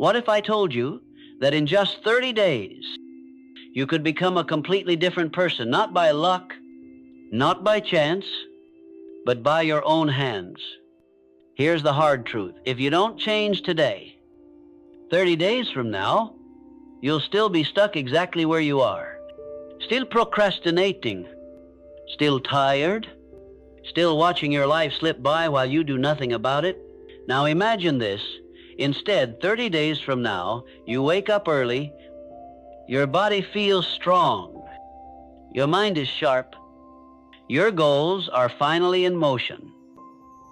What if I told you that in just 30 days, you could become a completely different person, not by luck, not by chance, but by your own hands? Here's the hard truth. If you don't change today, 30 days from now, you'll still be stuck exactly where you are. Still procrastinating, still tired, still watching your life slip by while you do nothing about it. Now imagine this. Instead, 30 days from now, you wake up early, your body feels strong, your mind is sharp, your goals are finally in motion.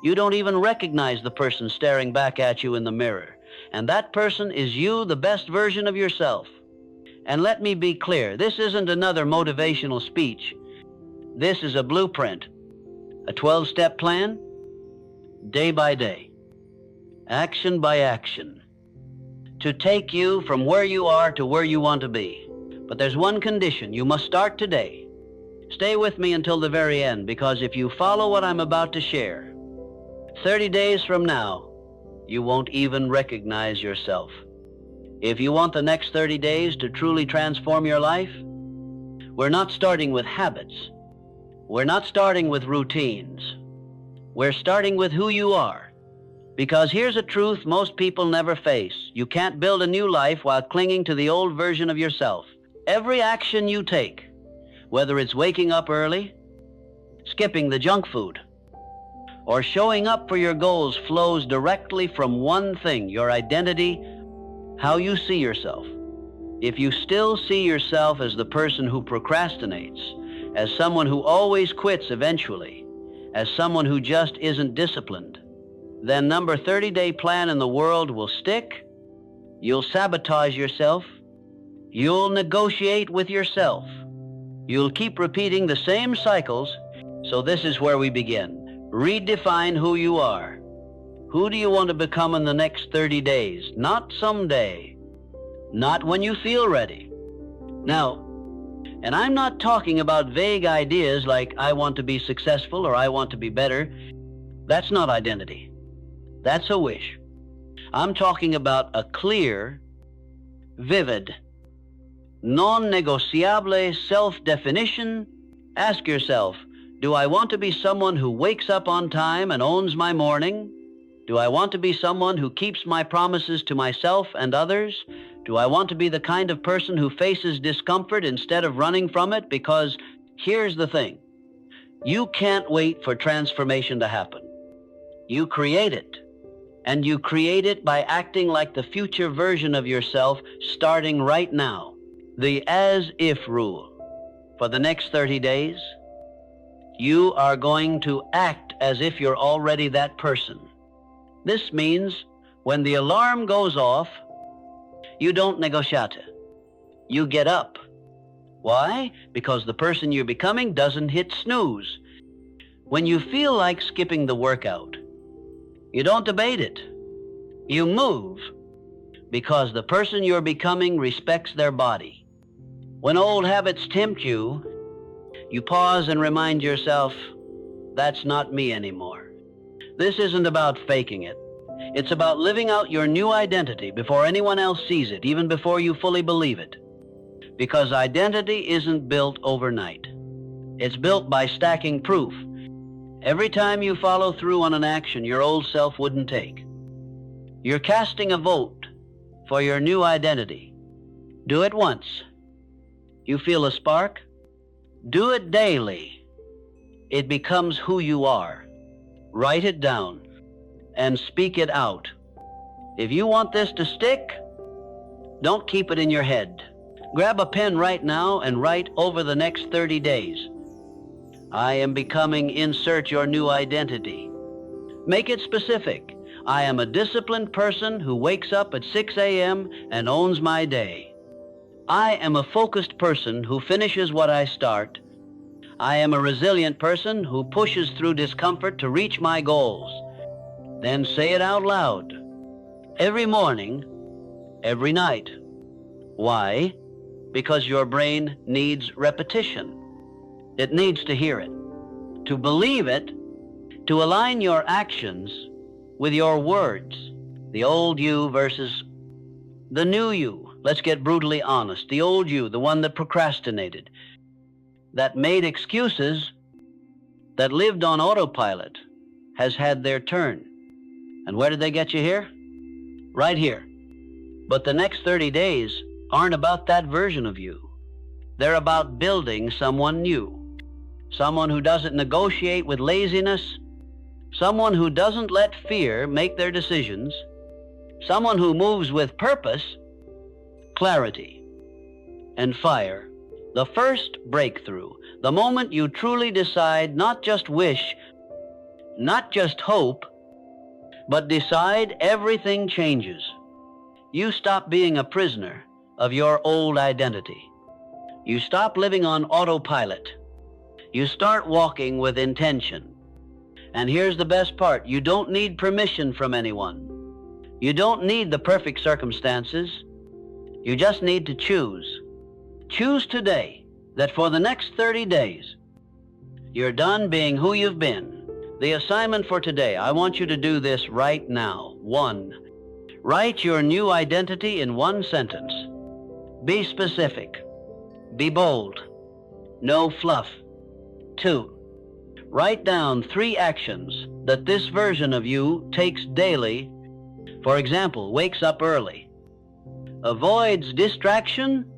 You don't even recognize the person staring back at you in the mirror, and that person is you, the best version of yourself. And let me be clear, this isn't another motivational speech. This is a blueprint, a 12-step plan, day by day, action by action, to take you from where you are to where you want to be. But there's one condition: you must start today. Stay with me until the very end, because if you follow what I'm about to share, 30 days from now, you won't even recognize yourself. If you want the next 30 days to truly transform your life, we're not starting with habits. We're not starting with routines. We're starting with who you are. Because here's a truth most people never face. You can't build a new life while clinging to the old version of yourself. Every action you take, whether it's waking up early, skipping the junk food, or showing up for your goals, flows directly from one thing: your identity, how you see yourself. If you still see yourself as the person who procrastinates, as someone who always quits eventually, as someone who just isn't disciplined, then number 30-day plan in the world will stick. You'll sabotage yourself. You'll negotiate with yourself. You'll keep repeating the same cycles. So this is where we begin. Redefine who you are. Who do you want to become in the next 30 days? Not someday. Not when you feel ready. Now, and I'm not talking about vague ideas like I want to be successful or I want to be better. That's not identity. That's a wish. I'm talking about a clear, vivid, non-negotiable self-definition. Ask yourself, do I want to be someone who wakes up on time and owns my morning? Do I want to be someone who keeps my promises to myself and others? Do I want to be the kind of person who faces discomfort instead of running from it? Because here's the thing. You can't wait for transformation to happen. You create it. And you create it by acting like the future version of yourself, starting right now. The as-if rule. For the next 30 days, you are going to act as if you're already that person. This means when the alarm goes off, you don't negotiate. You get up. Why? Because the person you're becoming doesn't hit snooze. When you feel like skipping the workout, you don't debate it. You move, because the person you're becoming respects their body. When old habits tempt you, you pause and remind yourself, that's not me anymore. This isn't about faking it. It's about living out your new identity before anyone else sees it, even before you fully believe it. Because identity isn't built overnight. It's built by stacking proof. Every time you follow through on an action your old self wouldn't take, you're casting a vote for your new identity. Do it once. You feel a spark? Do it daily. It becomes who you are. Write it down and speak it out. If you want this to stick, don't keep it in your head. Grab a pen right now and write over the next 30 days. I am becoming, insert your new identity. Make it specific. I am a disciplined person who wakes up at 6 a.m. and owns my day. I am a focused person who finishes what I start. I am a resilient person who pushes through discomfort to reach my goals. Then say it out loud. Every morning, every night. Why? Because your brain needs repetition. It needs to hear it, to believe it, to align your actions with your words. The old you versus The new you, let's get brutally honest, the old you, the one that procrastinated, that made excuses, that lived on autopilot, has had their turn. And where did they get you here? Right here. But the next 30 days aren't about that version of you. They're about building someone new, someone who doesn't negotiate with laziness, someone who doesn't let fear make their decisions, someone who moves with purpose, clarity, and fire. The first breakthrough, the moment you truly decide, not just wish, not just hope, but decide, everything changes. You stop being a prisoner of your old identity. You stop living on autopilot. You start walking with intention. And here's the best part. You don't need permission from anyone. You don't need the perfect circumstances. You just need to choose. Choose today that for the next 30 days, you're done being who you've been. The assignment for today, I want you to do this right now. 1. Write your new identity in one sentence. Be specific. Be bold. No fluff. 2. Write down 3 actions that this version of you takes daily. For example, wakes up early, avoids distraction,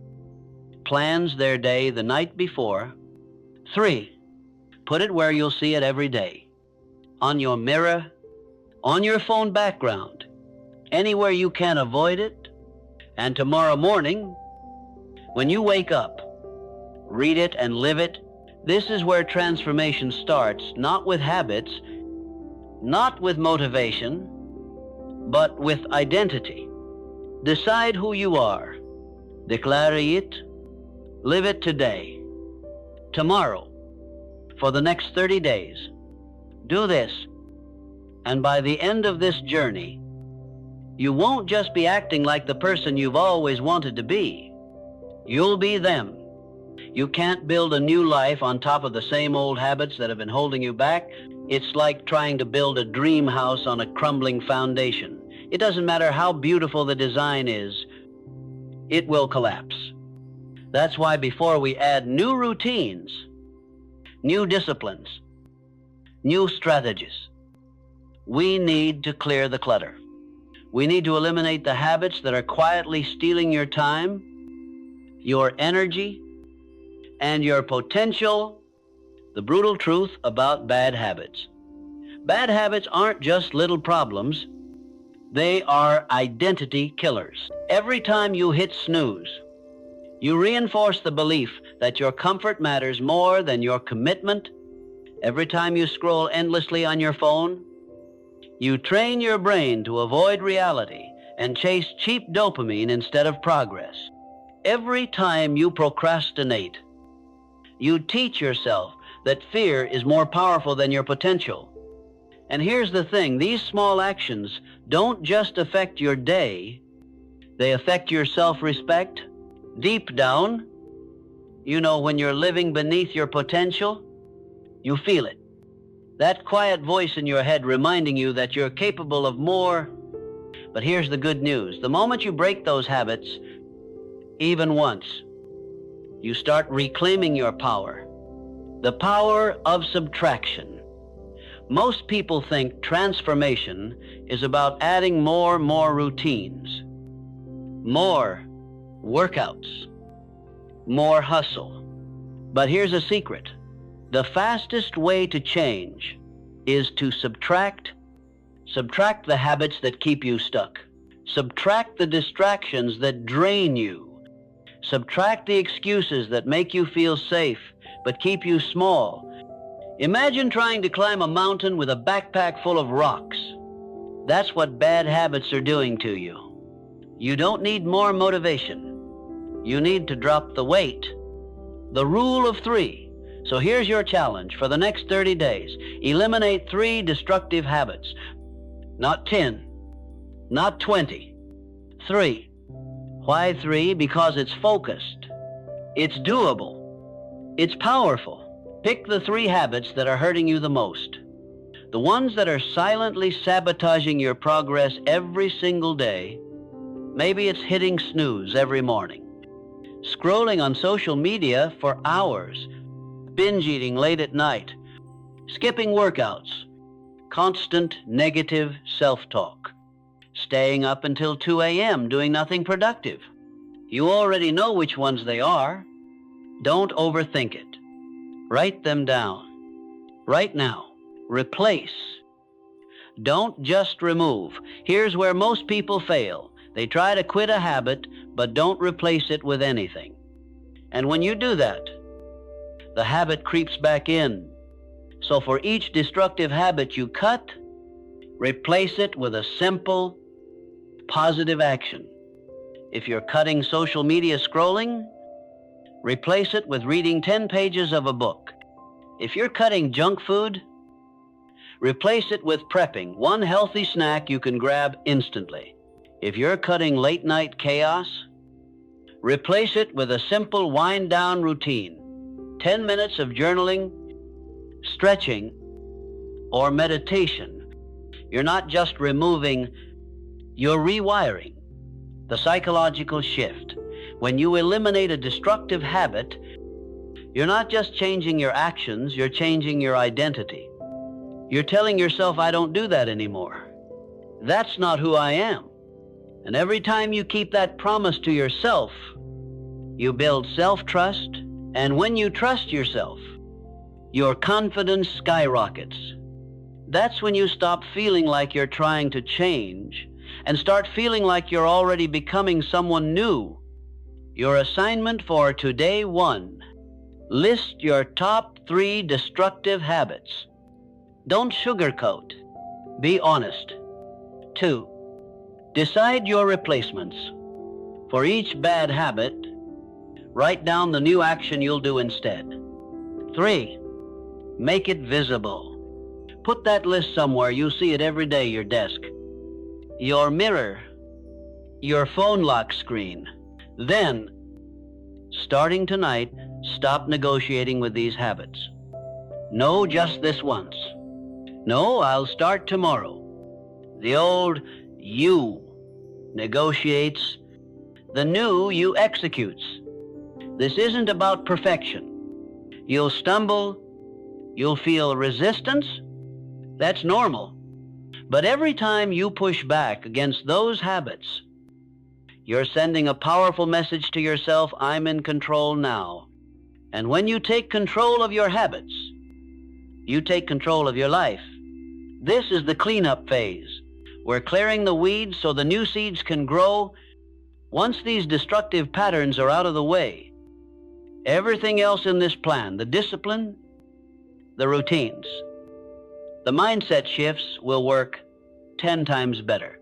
plans their day the night before. 3. Put it where you'll see it every day. On your mirror, on your phone background, anywhere you can avoid it. And tomorrow morning, when you wake up, read it and live it. This is where transformation starts, not with habits, not with motivation, but with identity. Decide who you are. Declare it. Live it today. Tomorrow. For the next 30 days. Do this. And by the end of this journey, you won't just be acting like the person you've always wanted to be. You'll be them. You can't build a new life on top of the same old habits that have been holding you back. It's like trying to build a dream house on a crumbling foundation. It doesn't matter how beautiful the design is, it will collapse. That's why before we add new routines, new disciplines, new strategies, we need to clear the clutter. We need to eliminate the habits that are quietly stealing your time, your energy, and your potential. The brutal truth about bad habits. Bad habits aren't just little problems. They are identity killers. Every time you hit snooze, you reinforce the belief that your comfort matters more than your commitment. Every time you scroll endlessly on your phone, you train your brain to avoid reality and chase cheap dopamine instead of progress. Every time you procrastinate, you teach yourself that fear is more powerful than your potential. And here's the thing, these small actions don't just affect your day, they affect your self-respect. Deep down, you know, when you're living beneath your potential, you feel it. That quiet voice in your head reminding you that you're capable of more. But here's the good news. The moment you break those habits, even once, you start reclaiming your power. The power of subtraction. Most people think transformation is about adding more routines, more workouts, more hustle. But here's a secret. The fastest way to change is to subtract the habits that keep you stuck. Subtract the distractions that drain you. Subtract the excuses that make you feel safe but keep you small. Imagine trying to climb a mountain with a backpack full of rocks. That's what bad habits are doing to you. You don't need more motivation. You need to drop the weight. The rule of 3. So here's your challenge for the next 30 days. Eliminate 3 destructive habits. Not 10, not 20, 3. Why 3? Because it's focused. It's doable. It's powerful. Pick the 3 habits that are hurting you the most. The ones that are silently sabotaging your progress every single day. Maybe it's hitting snooze every morning, scrolling on social media for hours, binge eating late at night, skipping workouts, constant negative self-talk, staying up until 2 a.m. doing nothing productive. You already know which ones they are. Don't overthink it. Write them down. Right now. Replace. Don't just remove. Here's where most people fail. They try to quit a habit, but don't replace it with anything. And when you do that, the habit creeps back in. So for each destructive habit you cut, replace it with a simple, positive action. If you're cutting social media scrolling, replace it with reading 10 pages of a book. If you're cutting junk food, replace it with prepping one healthy snack you can grab instantly. If you're cutting late night chaos, replace it with a simple wind down routine. 10 minutes of journaling, stretching, or meditation. You're not just removing, you're rewiring. The psychological shift. When you eliminate a destructive habit, you're not just changing your actions, you're changing your identity. You're telling yourself, I don't do that anymore. That's not who I am. And every time you keep that promise to yourself, you build self-trust, and when you trust yourself, your confidence skyrockets. That's when you stop feeling like you're trying to change and start feeling like you're already becoming someone new. Your assignment for today 1, list your top 3 destructive habits. Don't sugarcoat. Be honest. 2, decide your replacements. For each bad habit, write down the new action you'll do instead. 3, make it visible. Put that list somewhere. You see it every day, your desk, your mirror, your phone lock screen. Then, starting tonight, stop negotiating with these habits. No, just this once. No, I'll start tomorrow. The old you negotiates. The new you executes. This isn't about perfection. You'll stumble. You'll feel resistance. That's normal. But every time you push back against those habits, you're sending a powerful message to yourself, I'm in control now. And when you take control of your habits, you take control of your life. This is the cleanup phase. We're clearing the weeds so the new seeds can grow. Once these destructive patterns are out of the way, everything else in this plan, the discipline, the routines, the mindset shifts will work 10 times better.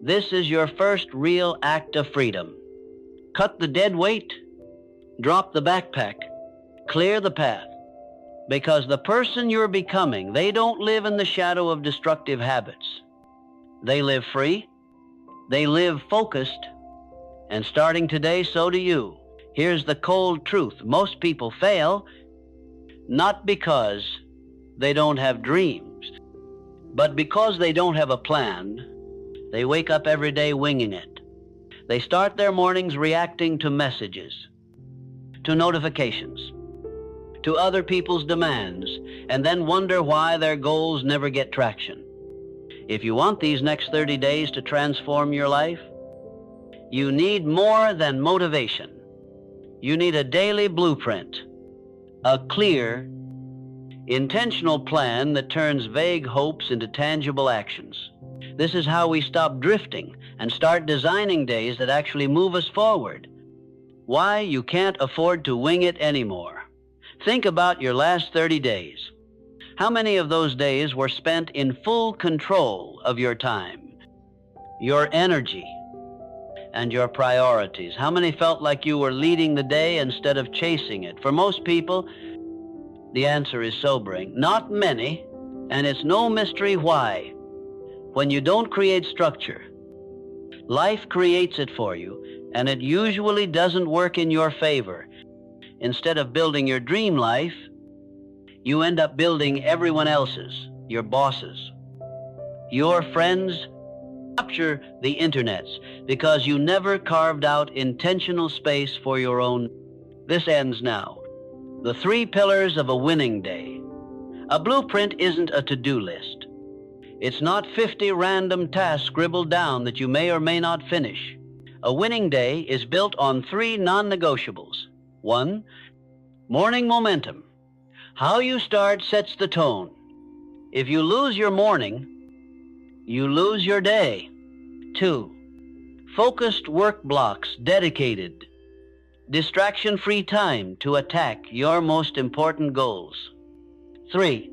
This is your first real act of freedom. Cut the dead weight, drop the backpack, clear the path. Because the person you're becoming, they don't live in the shadow of destructive habits. They live free, they live focused, and starting today, so do you. Here's the cold truth. Most people fail, not because they don't have dreams, but because they don't have a plan. They wake up every day winging it. They start their mornings reacting to messages, to notifications, to other people's demands, and then wonder why their goals never get traction. If you want these next 30 days to transform your life, you need more than motivation. You need a daily blueprint, a clear, intentional plan that turns vague hopes into tangible actions. This is how we stop drifting and start designing days that actually move us forward. Why you can't afford to wing it anymore. Think about your last 30 days. How many of those days were spent in full control of your time, your energy, and your priorities? How many felt like you were leading the day instead of chasing it? For most people, the answer is sobering. Not many, and it's no mystery why. When you don't create structure, life creates it for you, and it usually doesn't work in your favor. Instead of building your dream life, you end up building everyone else's, your bosses, your friends, Capture the internets because you never carved out intentional space for your own. This ends now. The 3 pillars of a winning day. A blueprint isn't a to-do list. It's not 50 random tasks scribbled down that you may or may not finish. A winning day is built on 3 non-negotiables. 1, morning momentum. How you start sets the tone. If you lose your morning, you lose your day. 2, focused work blocks dedicated, distraction-free time to attack your most important goals. 3,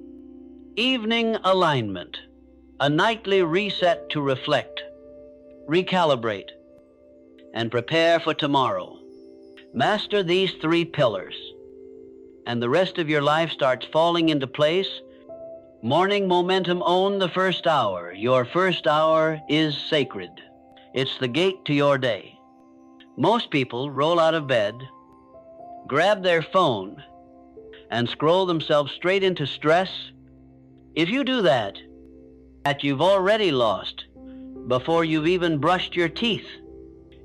evening alignment, a nightly reset to reflect, recalibrate, and prepare for tomorrow. Master these 3 pillars, and the rest of your life starts falling into place. Morning momentum, own the first hour. Your first hour is sacred. It's the gate to your day. Most people roll out of bed, grab their phone, and scroll themselves straight into stress. If you do that you've already lost before you've even brushed your teeth.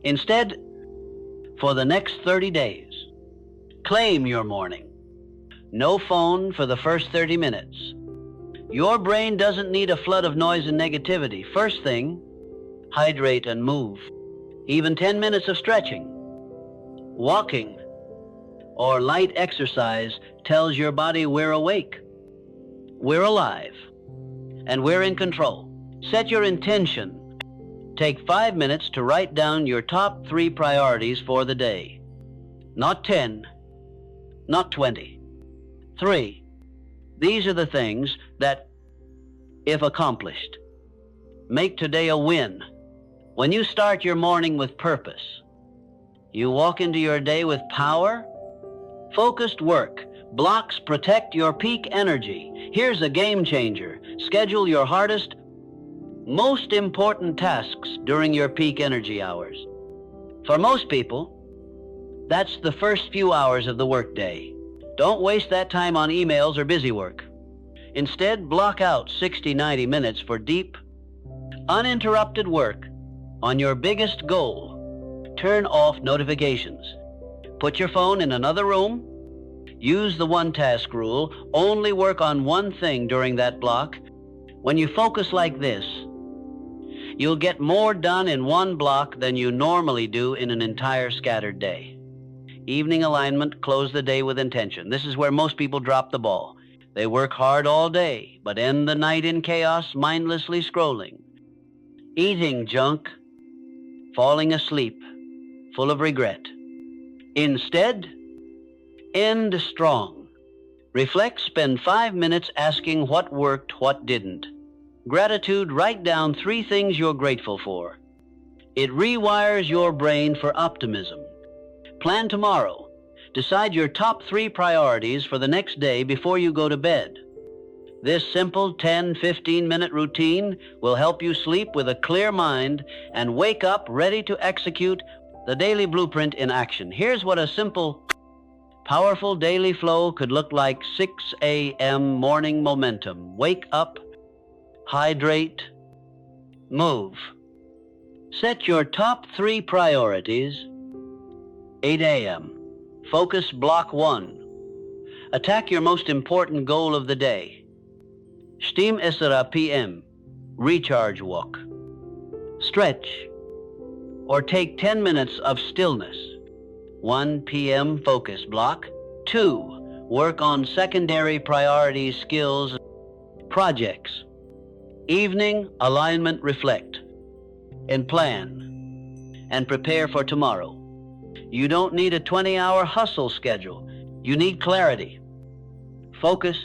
Instead, for the next 30 days, claim your morning. No phone for the first 30 minutes. Your brain doesn't need a flood of noise and negativity. First thing, hydrate and move. Even 10 minutes of stretching, walking, or light exercise tells your body we're awake, we're alive, and we're in control. Set your intention. Take 5 minutes to write down your top 3 priorities for the day. Not 10, not 20. 3. These are the things that, if accomplished, make today a win. When you start your morning with purpose, you walk into your day with power. Focused work blocks protect your peak energy. Here's a game changer. Schedule your hardest, most important tasks during your peak energy hours. For most people, that's the first few hours of the workday. Don't waste that time on emails or busy work. Instead, block out 60-90 minutes for deep, uninterrupted work on your biggest goal. Turn off notifications. Put your phone in another room. Use the one-task rule. Only work on one thing during that block. When you focus like this, you'll get more done in one block than you normally do in an entire scattered day. Evening alignment, close the day with intention. This is where most people drop the ball. They work hard all day, but end the night in chaos, mindlessly scrolling, eating junk, falling asleep, full of regret. Instead, end strong. Reflect, spend 5 minutes asking what worked, what didn't. Gratitude, write down 3 things you're grateful for. It rewires your brain for optimism. Plan tomorrow. Decide your top 3 priorities for the next day before you go to bed. This simple 10-15-minute routine will help you sleep with a clear mind and wake up ready to execute the daily blueprint in action. Here's what a simple, powerful daily flow could look like. 6 a.m. morning momentum. Wake up, hydrate, move. Set your top 3 priorities. 8 a.m. Focus block 1. Attack your most important goal of the day. Steam Isra p.m. Recharge walk. Stretch or take 10 minutes of stillness. 1 p.m. focus block. 2. Work on secondary priority skills, projects. Evening alignment, reflect and plan and prepare for tomorrow. You don't need a 20-hour hustle schedule. You need clarity, focus,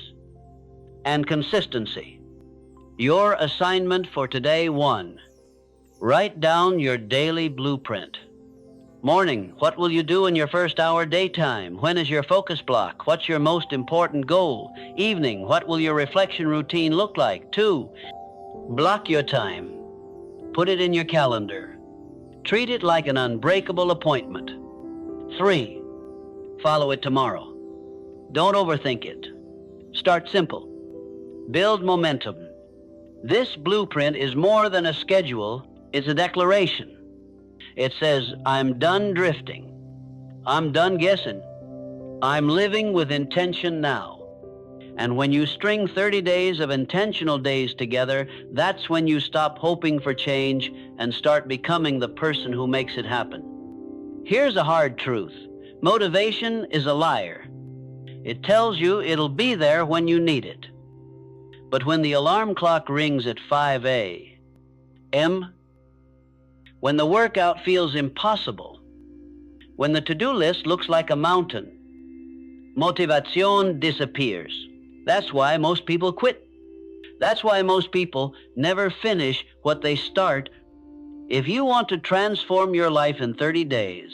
and consistency. Your assignment for today: 1. Write down your daily blueprint. Morning, what will you do in your first hour daytime? When is your focus block? What's your most important goal? Evening, what will your reflection routine look like? 2. Block your time. Put it in your calendar. Treat it like an unbreakable appointment. 3. Follow it tomorrow. Don't overthink it. Start simple. Build momentum. This blueprint is more than a schedule. It's a declaration. It says, I'm done drifting. I'm done guessing. I'm living with intention now. And when you string 30 days of intentional days together, that's when you stop hoping for change and start becoming the person who makes it happen. Here's a hard truth. Motivation is a liar. It tells you it'll be there when you need it. But when the alarm clock rings at 5 a.m., when the workout feels impossible, when the to-do list looks like a mountain, motivation disappears. That's why most people quit. That's why most people never finish what they start. If you want to transform your life in 30 days,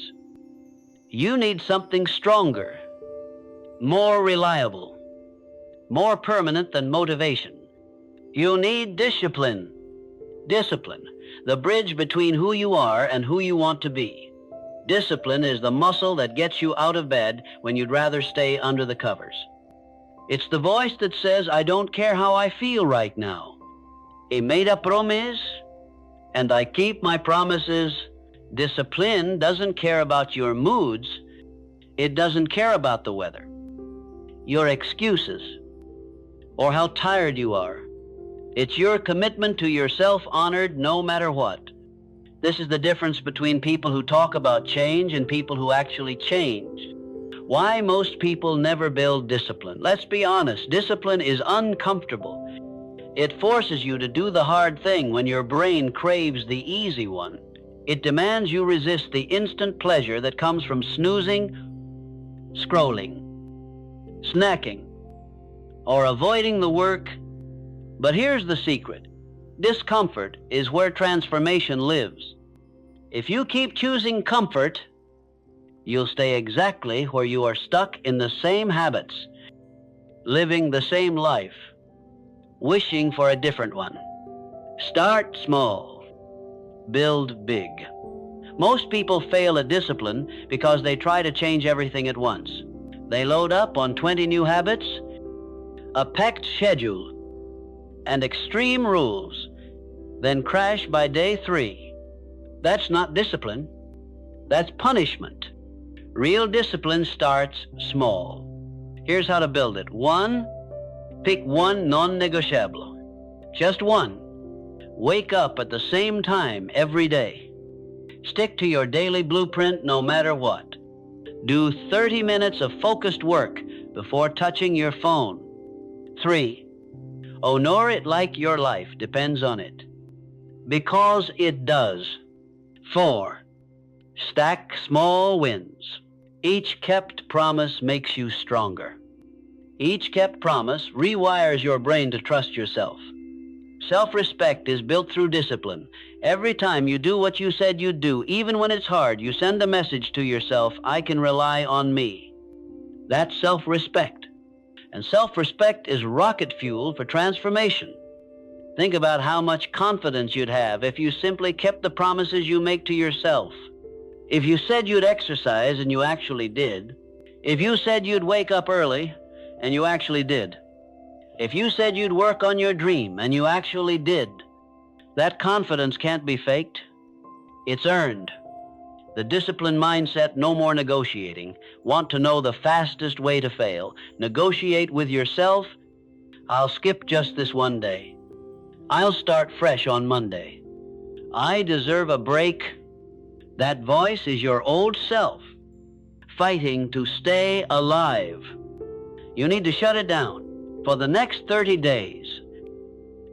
you need something stronger, more reliable, more permanent than motivation. You need discipline. Discipline, the bridge between who you are and who you want to be. Discipline is the muscle that gets you out of bed when you'd rather stay under the covers. It's the voice that says, I don't care how I feel right now. I made a promise, and I keep my promises. Discipline doesn't care about your moods. It doesn't care about the weather, your excuses, or how tired you are. It's your commitment to yourself honored no matter what. This is the difference between people who talk about change and people who actually change. Why most people never build discipline. Let's be honest, discipline is uncomfortable. It forces you to do the hard thing when your brain craves the easy one. It demands you resist the instant pleasure that comes from snoozing, scrolling, snacking, or avoiding the work. But here's the secret. Discomfort is where transformation lives. If you keep choosing comfort, you'll stay exactly where you are, stuck in the same habits, living the same life, wishing for a different one. Start small, build big. Most people fail at discipline because they try to change everything at once. They load up on 20 new habits, a packed schedule, and extreme rules, then crash by day 3. That's not discipline. That's punishment. Real discipline starts small. Here's how to build it. 1, pick one non-negotiable. Just one. Wake up at the same time every day. Stick to your daily blueprint no matter what. Do 30 minutes of focused work before touching your phone. 3, honor it like your life depends on it, because it does. 4, stack small wins. Each kept promise makes you stronger. Each kept promise rewires your brain to trust yourself. Self-respect is built through discipline. Every time you do what you said you'd do, even when it's hard, you send a message to yourself, I can rely on me. That's self-respect. And self-respect is rocket fuel for transformation. Think about how much confidence you'd have if you simply kept the promises you make to yourself. If you said you'd exercise and you actually did. If you said you'd wake up early and you actually did. If you said you'd work on your dream and you actually did. That confidence can't be faked. It's earned. The disciplined mindset, no more negotiating. Want to know the fastest way to fail? Negotiate with yourself. I'll skip just this one day. I'll start fresh on Monday. I deserve a break. That voice is your old self, fighting to stay alive. You need to shut it down. For the next 30 days,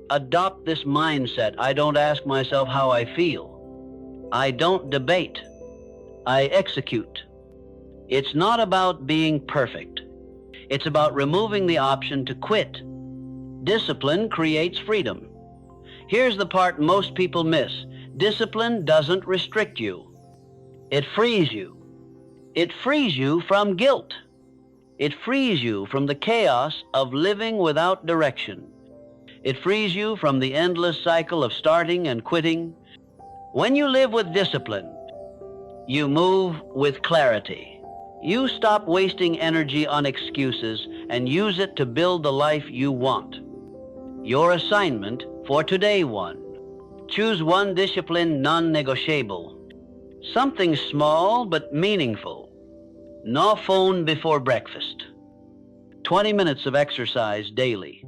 adopt this mindset. I don't ask myself how I feel. I don't debate. I execute. It's not about being perfect. It's about removing the option to quit. Discipline creates freedom. Here's the part most people miss. Discipline doesn't restrict you. It frees you. It frees you from guilt. It frees you from the chaos of living without direction. It frees you from the endless cycle of starting and quitting. When you live with discipline, you move with clarity. You stop wasting energy on excuses and use it to build the life you want. Your assignment for today 1. Choose one discipline non-negotiable. Something small but meaningful. No phone before breakfast. 20 minutes of exercise daily.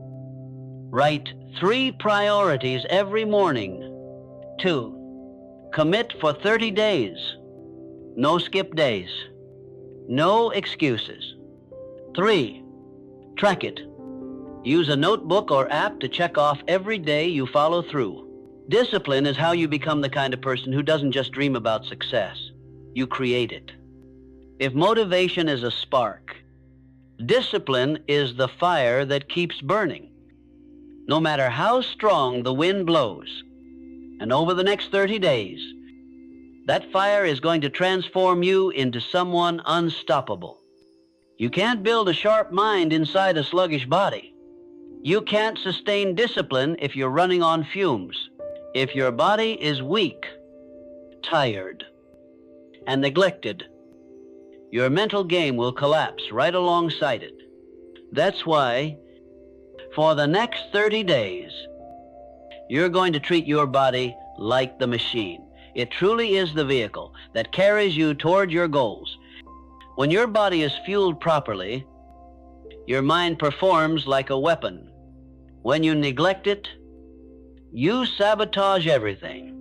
Write 3 priorities every morning. 2. Commit for 30 days. No skip days. No excuses. 3. Track it. Use a notebook or app to check off every day you follow through. Discipline is how you become the kind of person who doesn't just dream about success. You create it. If motivation is a spark, discipline is the fire that keeps burning. No matter how strong the wind blows, and over the next 30 days, that fire is going to transform you into someone unstoppable. You can't build a sharp mind inside a sluggish body. You can't sustain discipline if you're running on fumes. If your body is weak, tired, and neglected, your mental game will collapse right alongside it. That's why, for the next 30 days, you're going to treat your body like the machine. It truly is the vehicle that carries you toward your goals. When your body is fueled properly, your mind performs like a weapon. When you neglect it, you sabotage everything.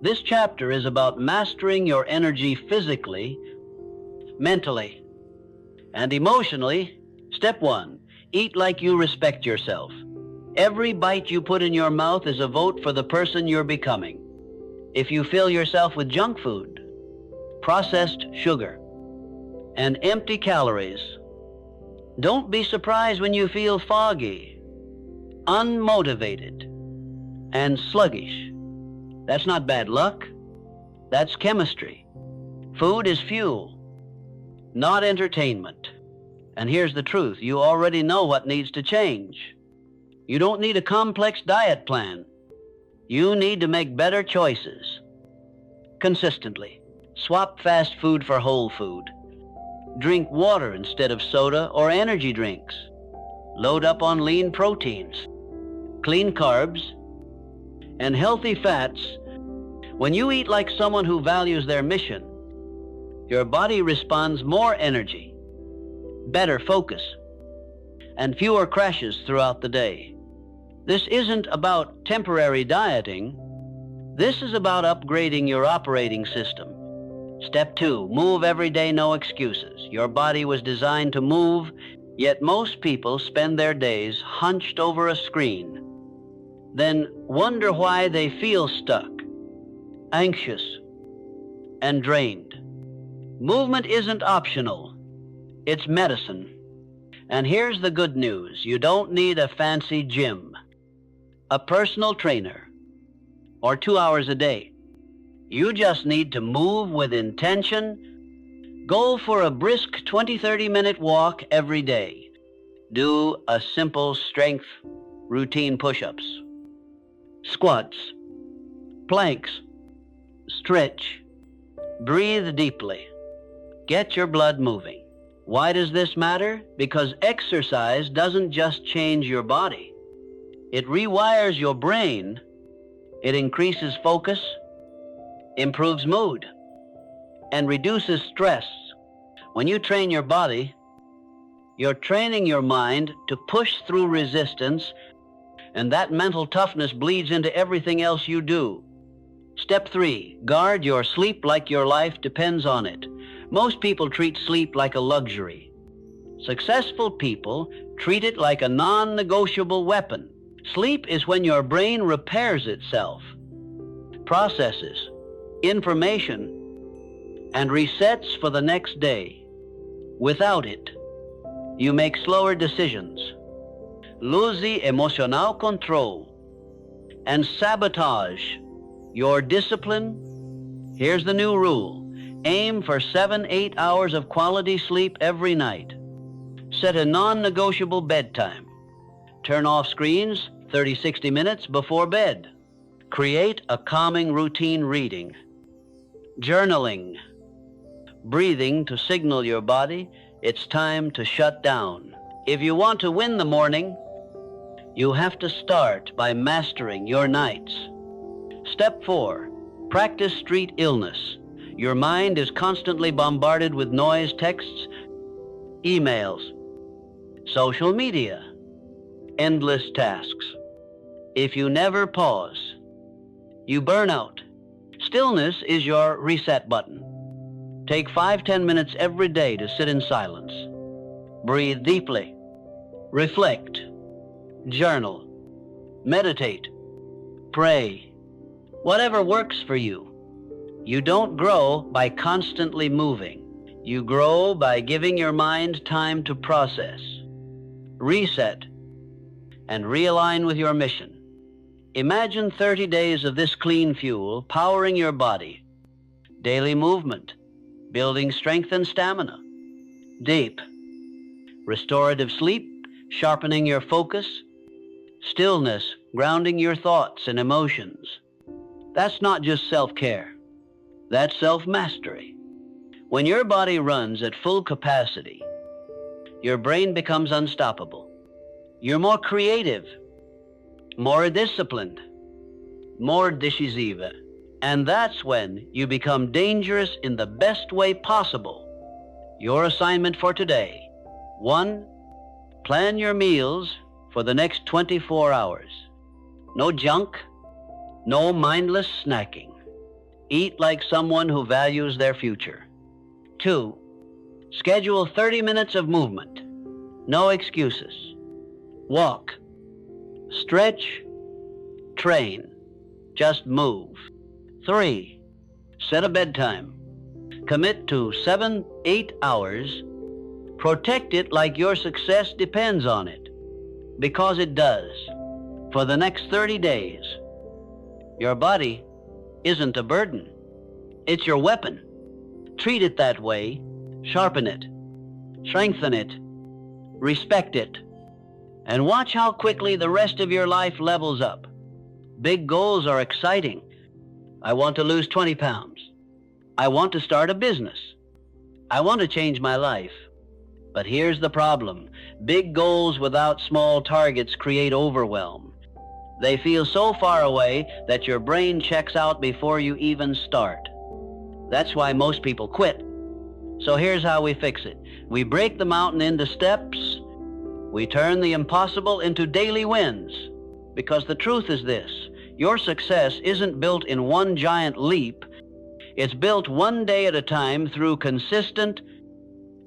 This chapter is about mastering your energy physically, mentally, and emotionally. Step 1, eat like you respect yourself. Every bite you put in your mouth is a vote for the person you're becoming. If you fill yourself with junk food, processed sugar, and empty calories, don't be surprised when you feel foggy, unmotivated, and sluggish. That's not bad luck. That's chemistry. Food is fuel, not entertainment. And here's the truth. You already know what needs to change. You don't need a complex diet plan. You need to make better choices. Consistently. Swap fast food for whole food. Drink water instead of soda or energy drinks. Load up on lean proteins, clean carbs, and healthy fats. When you eat like someone who values their mission, your body responds more energy, better focus, and fewer crashes throughout the day. This isn't about temporary dieting. This is about upgrading your operating system. Step 2, move every day, no excuses. Your body was designed to move, yet most people spend their days hunched over a screen. Then wonder why they feel stuck, anxious, and drained. Movement isn't optional. It's medicine. And here's the good news. You don't need a fancy gym, a personal trainer, or 2 hours a day. You just need to move with intention. Go for a brisk 20-30 minute walk every day. Do a simple strength routine push-ups, squats, planks, stretch, breathe deeply. Get your blood moving. Why does this matter? Because exercise doesn't just change your body. It rewires your brain. It increases focus, improves mood, and reduces stress. When you train your body, you're training your mind to push through resistance, and that mental toughness bleeds into everything else you do. Step 3, guard your sleep like your life depends on it. Most people treat sleep like a luxury. Successful people treat it like a non-negotiable weapon. Sleep is when your brain repairs itself, processes information, and resets for the next day. Without it, you make slower decisions, lose the emotional control, and sabotage your discipline. Here's the new rule. Aim for 7-8 hours of quality sleep every night. Set a non-negotiable bedtime. Turn off screens 30-60 minutes before bed. Create a calming routine reading, journaling, breathing to signal your body it's time to shut down. If you want to win the morning, you have to start by mastering your nights. Step 4, practice street illness. Your mind is constantly bombarded with noise, texts, emails, social media, endless tasks. If you never pause, you burn out. Stillness is your reset button. Take 5-10 minutes every day to sit in silence. Breathe deeply. Reflect. Journal. Meditate. Pray. Whatever works for you. You don't grow by constantly moving. You grow by giving your mind time to process, reset, and realign with your mission. Imagine 30 days of this clean fuel powering your body. Daily movement, building strength and stamina. Deep, restorative sleep, sharpening your focus. Stillness, grounding your thoughts and emotions. That's not just self-care. That's self-mastery. When your body runs at full capacity, your brain becomes unstoppable. You're more creative, more disciplined, more decisive. And that's when you become dangerous in the best way possible. Your assignment for today: 1, plan your meals for the next 24 hours. No junk, no mindless snacking. Eat like someone who values their future. 2, schedule 30 minutes of movement. No excuses. Walk, stretch, train, just move. 3, set a bedtime. Commit to 7-8 hours. Protect it like your success depends on it, because it does. For the next 30 days, your body isn't a burden. It's your weapon. Treat it that way. Sharpen it. Strengthen it. Respect it. And watch how quickly the rest of your life levels up. Big goals are exciting. I want to lose 20 pounds. I want to start a business. I want to change my life. But here's the problem. Big goals without small targets create overwhelm. They feel so far away that your brain checks out before you even start. That's why most people quit. So here's how we fix it. We break the mountain into steps. We turn the impossible into daily wins. Because the truth is this: your success isn't built in one giant leap. It's built one day at a time through consistent,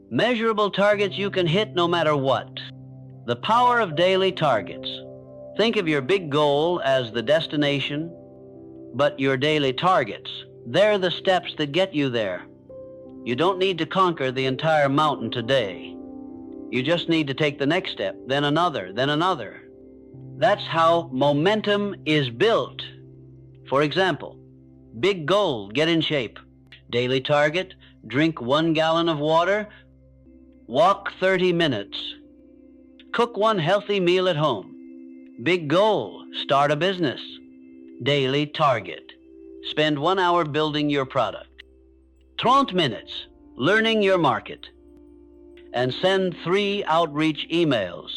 measurable targets you can hit no matter what. The power of daily targets. Think of your big goal as the destination, but your daily targets, they're the steps that get you there. You don't need to conquer the entire mountain today. You just need to take the next step, then another, then another. That's how momentum is built. For example, big goal, get in shape. Daily target, drink 1 gallon of water. Walk 30 minutes. Cook 1 healthy meal at home. Big goal, start a business. Daily target, spend 1 hour building your product. 30 minutes, learning your market. And send 3 outreach emails.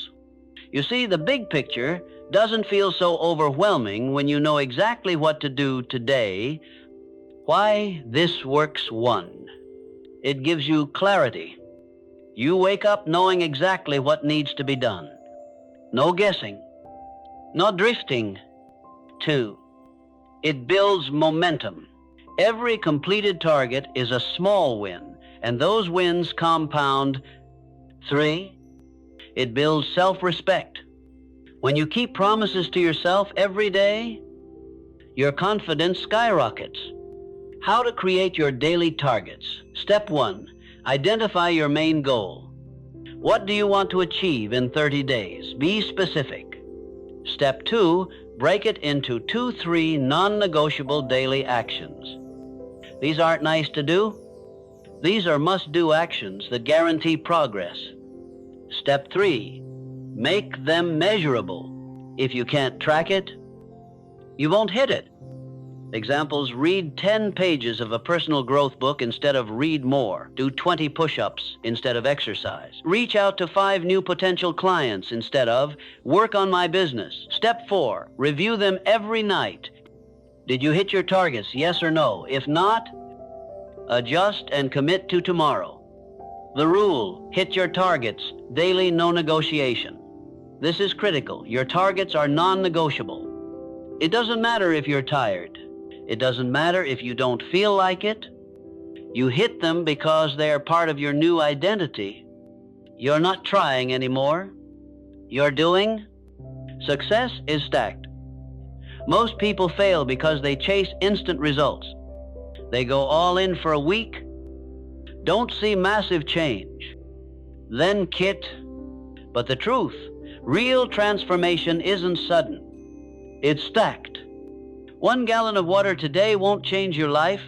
You see, the big picture doesn't feel so overwhelming when you know exactly what to do today. Why this works: 1, it gives you clarity. You wake up knowing exactly what needs to be done. No guessing, no drifting. 2, it builds momentum. Every completed target is a small win, and those wins compound. 3, it builds self-respect. When you keep promises to yourself every day, your confidence skyrockets. How to create your daily targets. Step 1, identify your main goal. What do you want to achieve in 30 days? Be specific. Step 2, break it into 2-3 non-negotiable daily actions. These aren't nice to do. These are must-do actions that guarantee progress. Step 3, make them measurable. If you can't track it, you won't hit it. Examples: read 10 pages of a personal growth book instead of read more. Do 20 push-ups instead of exercise. Reach out to 5 new potential clients instead of work on my business. Step 4, review them every night. Did you hit your targets, yes or no? If not, adjust and commit to tomorrow. The rule, hit your targets, daily, no negotiation. This is critical. Your targets are non-negotiable. It doesn't matter if you're tired. It doesn't matter if you don't feel like it. You hit them because they are part of your new identity. You're not trying anymore. You're doing. Success is stacked. Most people fail because they chase instant results. They go all in for a week, don't see massive change, then quit. But the truth, real transformation isn't sudden. It's stacked. 1 gallon of water today won't change your life,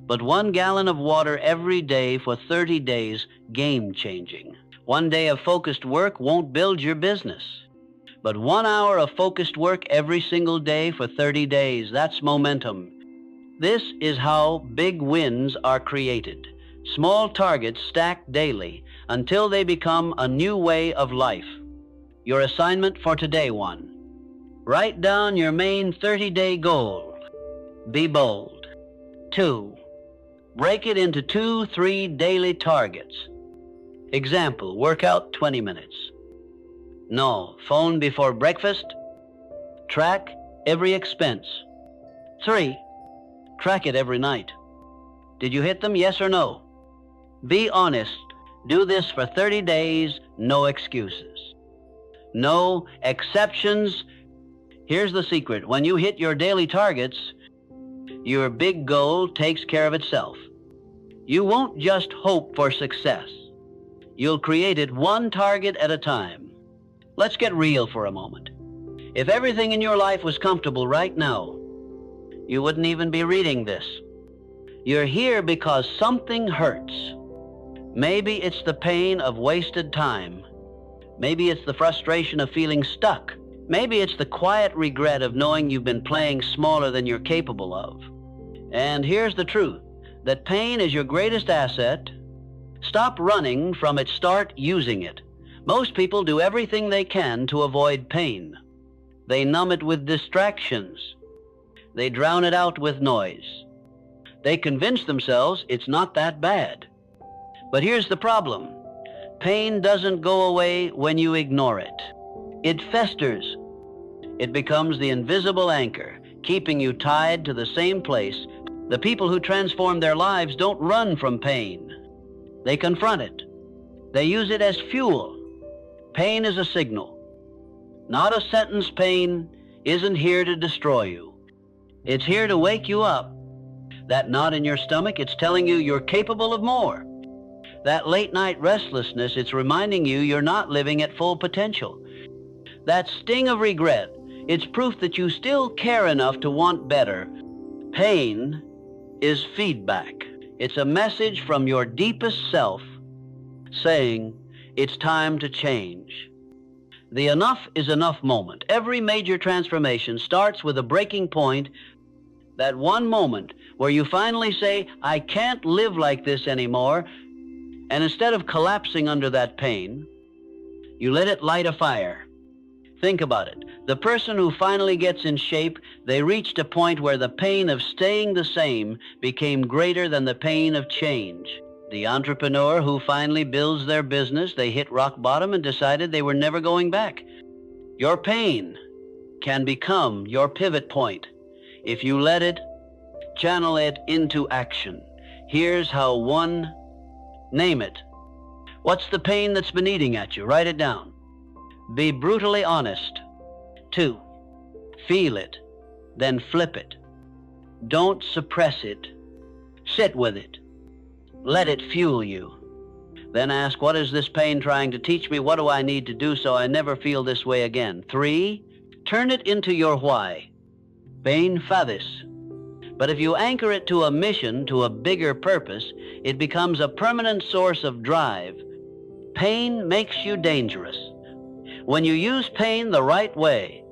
but 1 gallon of water every day for 30 days, game-changing. 1 day of focused work won't build your business, but 1 hour of focused work every single day for 30 days, that's momentum. This is how big wins are created. Small targets stacked daily until they become a new way of life. Your assignment for today: 1. Write down your main 30-day goal. Be bold. 2. Break it into 2-3 daily targets. Example, workout 20 minutes. No, phone before breakfast. Track every expense. 3. Track it every night. Did you hit them, yes or no? Be honest. Do this for 30 days, no excuses. No exceptions. Here's the secret. When you hit your daily targets, your big goal takes care of itself. You won't just hope for success. You'll create it 1 target at a time. Let's get real for a moment. If everything in your life was comfortable right now, you wouldn't even be reading this. You're here because something hurts. Maybe it's the pain of wasted time. Maybe it's the frustration of feeling stuck. Maybe it's the quiet regret of knowing you've been playing smaller than you're capable of. And here's the truth, that pain is your greatest asset. Stop running from it, start using it. Most people do everything they can to avoid pain. They numb it with distractions. They drown it out with noise. They convince themselves it's not that bad. But here's the problem. Pain doesn't go away when you ignore it. It festers. It becomes the invisible anchor, keeping you tied to the same place. The people who transform their lives don't run from pain. They confront it. They use it as fuel. Pain is a signal. Not a sentence. Pain isn't here to destroy you. It's here to wake you up. That knot in your stomach, it's telling you you're capable of more. That late night restlessness, it's reminding you you're not living at full potential. That sting of regret, it's proof that you still care enough to want better. Pain is feedback. It's a message from your deepest self saying it's time to change. The enough is enough moment. Every major transformation starts with a breaking point, that one moment where you finally say, I can't live like this anymore. And instead of collapsing under that pain, you let it light a fire. Think about it. The person who finally gets in shape, they reached a point where the pain of staying the same became greater than the pain of change. The entrepreneur who finally builds their business, they hit rock bottom and decided they were never going back. Your pain can become your pivot point. If you let it, channel it into action. Here's how. 1, name it. What's the pain that's been eating at you? Write it down. Be brutally honest. 2, feel it, then flip it. Don't suppress it. Sit with it. Let it fuel you. Then ask, what is this pain trying to teach me? What do I need to do so I never feel this way again? 3, turn it into your why. Pain fadis. But if you anchor it to a mission, to a bigger purpose, it becomes a permanent source of drive. Pain makes you dangerous. When you use pain the right way,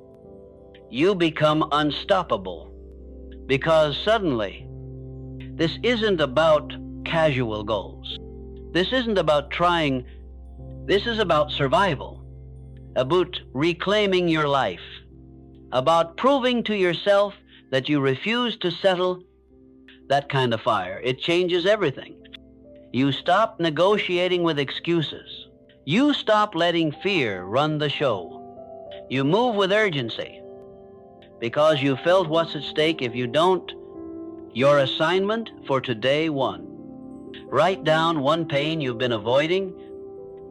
you become unstoppable. Because suddenly, this isn't about casual goals. This isn't about trying. This is about survival, about reclaiming your life, about proving to yourself that you refuse to settle that kind of fire. It changes everything. You stop negotiating with excuses. You stop letting fear run the show. You move with urgency because you felt what's at stake. If you don't, your assignment for today: 1. Write down one pain you've been avoiding.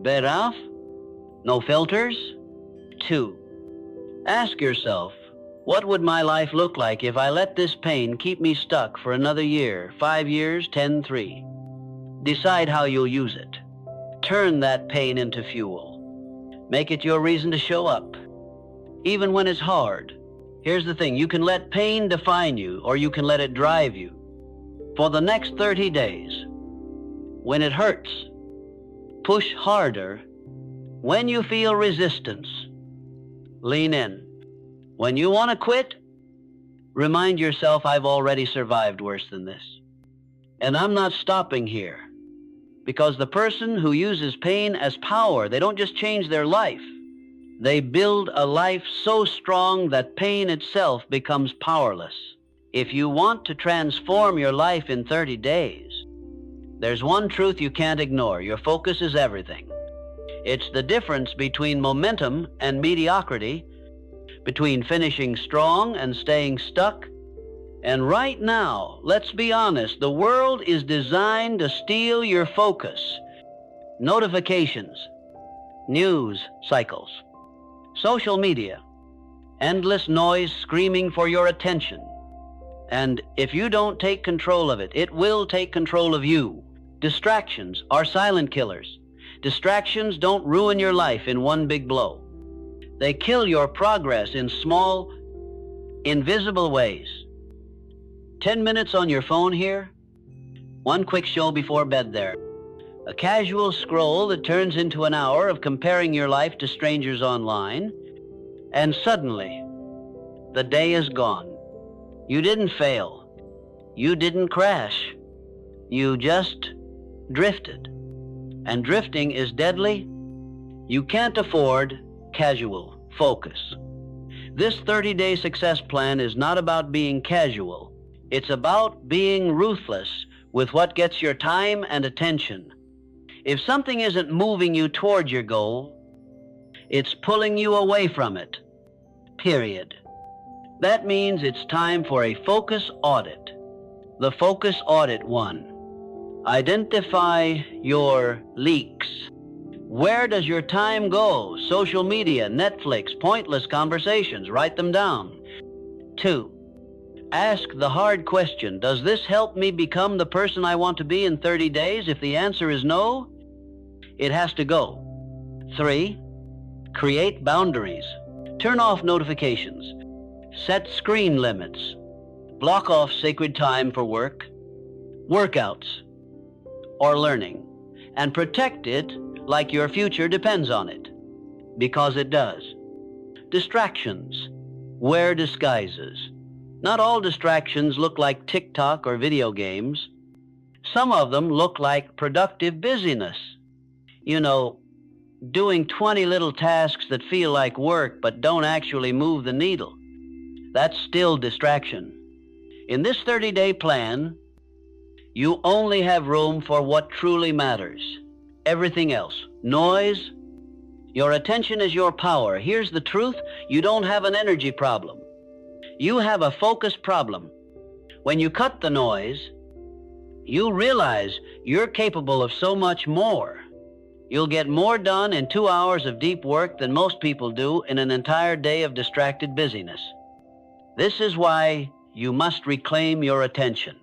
Beraf, no filters. 2. Ask yourself, what would my life look like if I let this pain keep me stuck for another year, 5 years, 10, 3? Decide how you'll use it. Turn that pain into fuel. Make it your reason to show up, even when it's hard. Here's the thing, you can let pain define you, or you can let it drive you. For the next 30 days, when it hurts, push harder. When you feel resistance, lean in. When you want to quit, remind yourself, I've already survived worse than this. And I'm not stopping here. Because the person who uses pain as power, they don't just change their life. They build a life so strong that pain itself becomes powerless. If you want to transform your life in 30 days, there's one truth you can't ignore. Your focus is everything. It's the difference between momentum and mediocrity, between finishing strong and staying stuck. And right now, let's be honest, the world is designed to steal your focus. Notifications, news cycles, social media, endless noise screaming for your attention. And if you don't take control of it, it will take control of you. Distractions are silent killers. Distractions don't ruin your life in one big blow. They kill your progress in small, invisible ways. 10 minutes on your phone here, one quick show before bed there, a casual scroll that turns into an hour of comparing your life to strangers online, and suddenly, the day is gone. You didn't fail. You didn't crash. You just drifted. And drifting is deadly. You can't afford casual focus. This 30-day success plan is not about being casual. It's about being ruthless with what gets your time and attention. If something isn't moving you toward your goal, it's pulling you away from it. Period. That means it's time for a focus audit. The focus audit 1. Identify your leaks. Where does your time go? Social media, Netflix, pointless conversations. Write them down. 2. Ask the hard question, does this help me become the person I want to be in 30 days? If the answer is no, it has to go. 3. Create boundaries. Turn off notifications. Set screen limits. Block off sacred time for work, workouts, or learning. And protect it like your future depends on it. Because it does. Distractions. Wear disguises. Not all distractions look like TikTok or video games. Some of them look like productive busyness. You know, doing 20 little tasks that feel like work but don't actually move the needle. That's still distraction. In this 30-day plan, you only have room for what truly matters. Everything else, noise, your attention is your power. Here's the truth, you don't have an energy problem. You have a focus problem. When you cut the noise, you realize you're capable of so much more. You'll get more done in 2 hours of deep work than most people do in an entire day of distracted busyness. This is why you must reclaim your attention.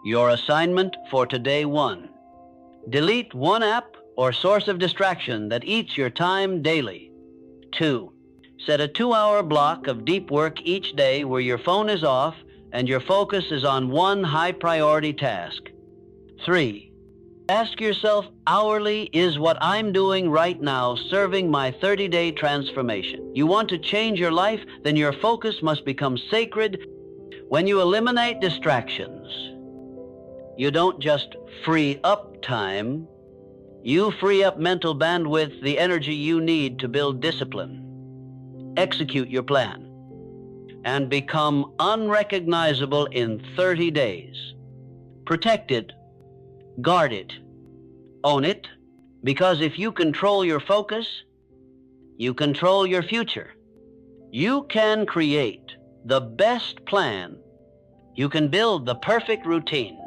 Your assignment for today: 1. Delete one app or source of distraction that eats your time daily. 2. Set a 2-hour block of deep work each day where your phone is off and your focus is on one high-priority task. 3. Ask yourself hourly, is what I'm doing right now serving my 30-day transformation? You want to change your life? Then your focus must become sacred. When you eliminate distractions, you don't just free up time, you free up mental bandwidth, the energy you need to build discipline. Execute your plan. and become unrecognizable in 30 days. Protect it, guard it, own it, because if you control your focus, you control your future. You can create the best plan. You can build the perfect routine.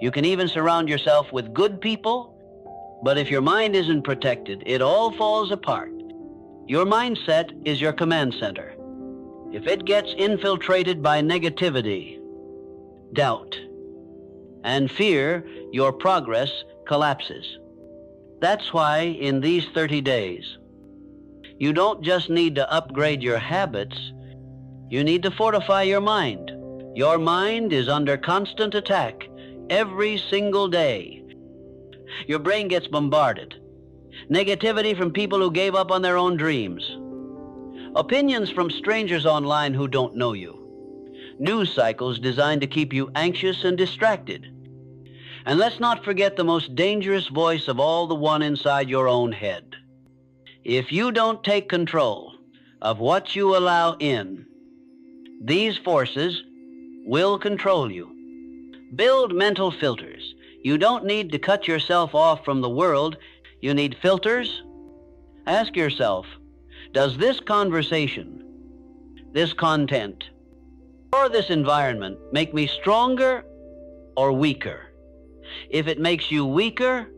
You can even surround yourself with good people, but if your mind isn't protected, it all falls apart. Your mindset is your command center. If it gets infiltrated by negativity, doubt, and fear, your progress collapses. That's why in these 30 days, you don't just need to upgrade your habits, you need to fortify your mind. Your mind is under constant attack every single day. Your brain gets bombarded. Negativity from people who gave up on their own dreams. Opinions from strangers online who don't know you. News cycles designed to keep you anxious and distracted. And let's not forget the most dangerous voice of all, the one inside your own head. If you don't take control of what you allow in, these forces will control you. Build mental filters. You don't need to cut yourself off from the world. You need filters. Ask yourself, does this conversation, this content, or this environment make me stronger or weaker? If it makes you weaker,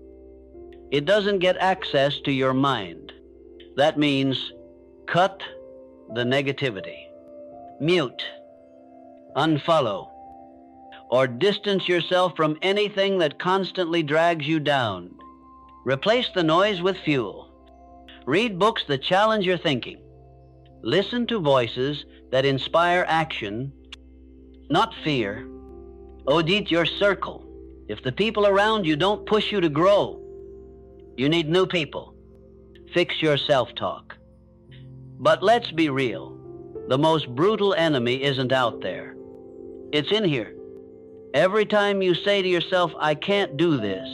it doesn't get access to your mind. That means cut the negativity. Mute, unfollow, or distance yourself from anything that constantly drags you down. Replace the noise with fuel. Read books that challenge your thinking. Listen to voices that inspire action, not fear. Audit your circle. If the people around you don't push you to grow, you need new people. Fix your self-talk. But let's be real. The most brutal enemy isn't out there. It's in here. Every time you say to yourself, I can't do this,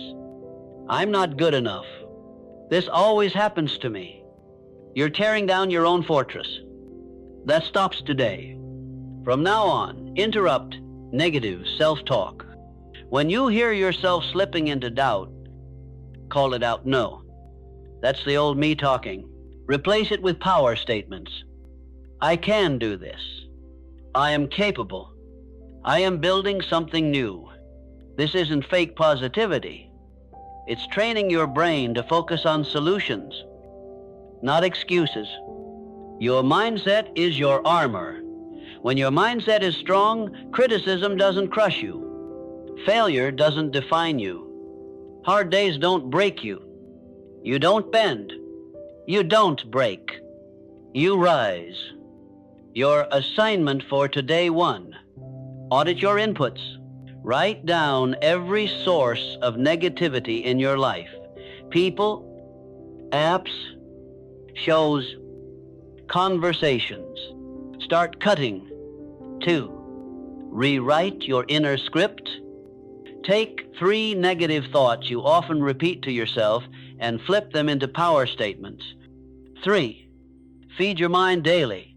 I'm not good enough, this always happens to me, you're tearing down your own fortress. That stops today. From now on, interrupt negative self-talk. When you hear yourself slipping into doubt, call it out. No, that's the old me talking. Replace it with power statements. I can do this. I am capable. I am building something new. This isn't fake positivity. It's training your brain to focus on solutions, not excuses. Your mindset is your armor. When your mindset is strong, criticism doesn't crush you. Failure doesn't define you. Hard days don't break you. You don't bend. You don't break. You rise. Your assignment for today 1. Audit your inputs. Write down every source of negativity in your life. People, apps, shows, conversations. Start cutting. 2. Rewrite your inner script. Take 3 negative thoughts you often repeat to yourself and flip them into power statements. 3. Feed your mind daily.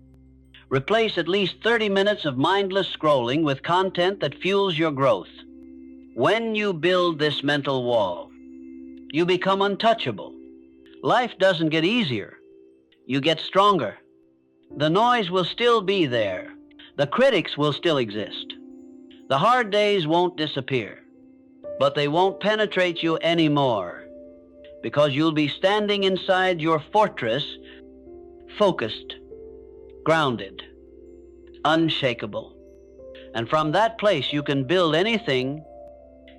Replace at least 30 minutes of mindless scrolling with content that fuels your growth. When you build this mental wall, you become untouchable. Life doesn't get easier. You get stronger. The noise will still be there. The critics will still exist. The hard days won't disappear, but they won't penetrate you anymore, because you'll be standing inside your fortress, focused, grounded, unshakable. And from that place you can build anything.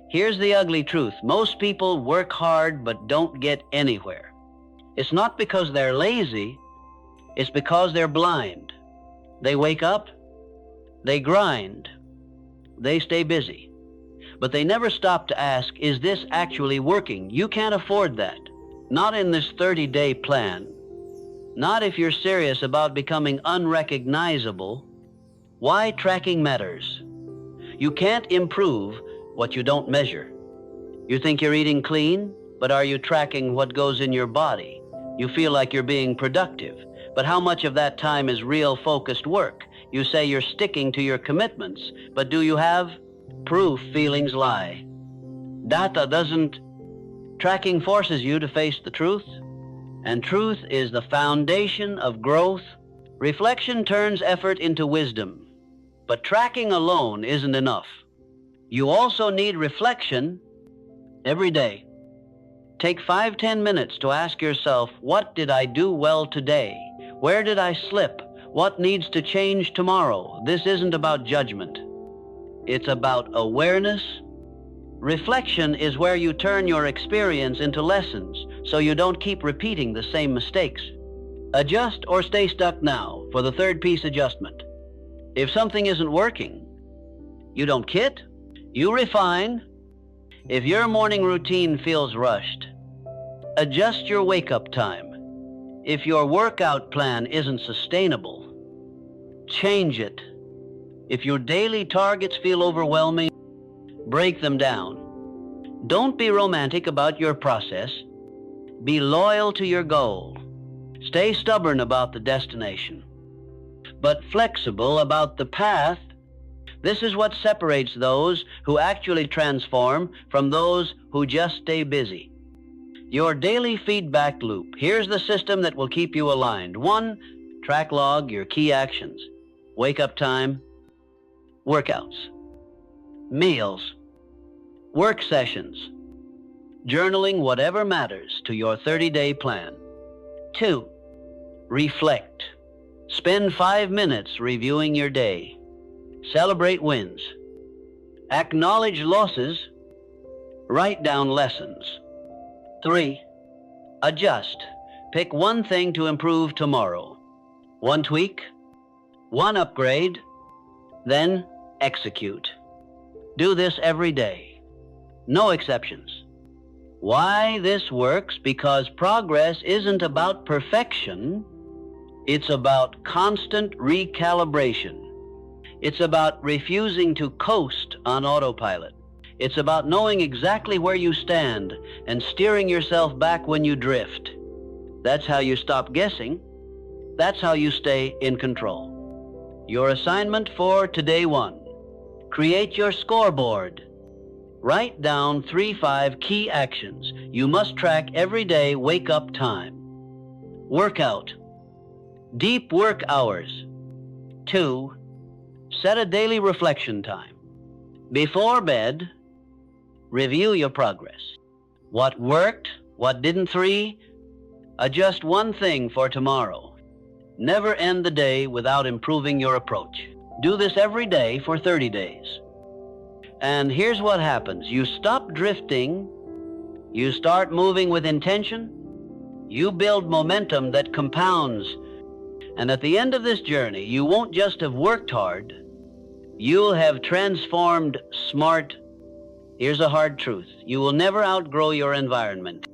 Here's the ugly truth. Most people work hard but don't get anywhere. It's not because they're lazy, it's because they're blind. They wake up, they grind, they stay busy, but they never stop to ask, is this actually working? You can't afford that. Not in this 30-day plan. Not if you're serious about becoming unrecognizable. Why tracking matters? You can't improve what you don't measure. You think you're eating clean, but are you tracking what goes in your body? You feel like you're being productive, but how much of that time is real focused work? You say you're sticking to your commitments, but do you have proof feelings lie? Data doesn't. Tracking forces you to face the truth, and truth is the foundation of growth. Reflection turns effort into wisdom, but tracking alone isn't enough. You also need reflection every day. Take 5-10 minutes to ask yourself, what did I do well today? Where did I slip? What needs to change tomorrow? This isn't about judgment. It's about awareness. Reflection is where you turn your experience into lessons so you don't keep repeating the same mistakes. Adjust or stay stuck now for the third piece adjustment. If something isn't working, you don't quit, you refine. If your morning routine feels rushed, adjust your wake-up time. If your workout plan isn't sustainable, change it. If your daily targets feel overwhelming, break them down. Don't be romantic about your process. Be loyal to your goal. Stay stubborn about the destination, but flexible about the path. This is what separates those who actually transform from those who just stay busy. Your daily feedback loop. Here's the system that will keep you aligned. 1, track log your key actions. Wake up time, workouts, meals, work sessions, journaling whatever matters to your 30-day plan. 2, reflect. Spend 5 minutes reviewing your day. Celebrate wins. Acknowledge losses. Write down lessons. 3, adjust. Pick one thing to improve tomorrow. 1 tweak, 1 upgrade, then execute. Do this every day. No exceptions. Why this works? Because progress isn't about perfection. It's about constant recalibration. It's about refusing to coast on autopilot. It's about knowing exactly where you stand and steering yourself back when you drift. That's how you stop guessing. That's how you stay in control. Your assignment for today 1. Create your scoreboard. Write down 3-5 key actions you must track every day. Wake up time. Workout. Deep work hours. 2, set a daily reflection time. Before bed, review your progress. What worked, what didn't. 3, adjust one thing for tomorrow. Never end the day without improving your approach. Do this every day for 30 days. And here's what happens. You stop drifting. You start moving with intention. You build momentum that compounds. And at the end of this journey, you won't just have worked hard. You'll have transformed smart. Here's a hard truth. You will never outgrow your environment.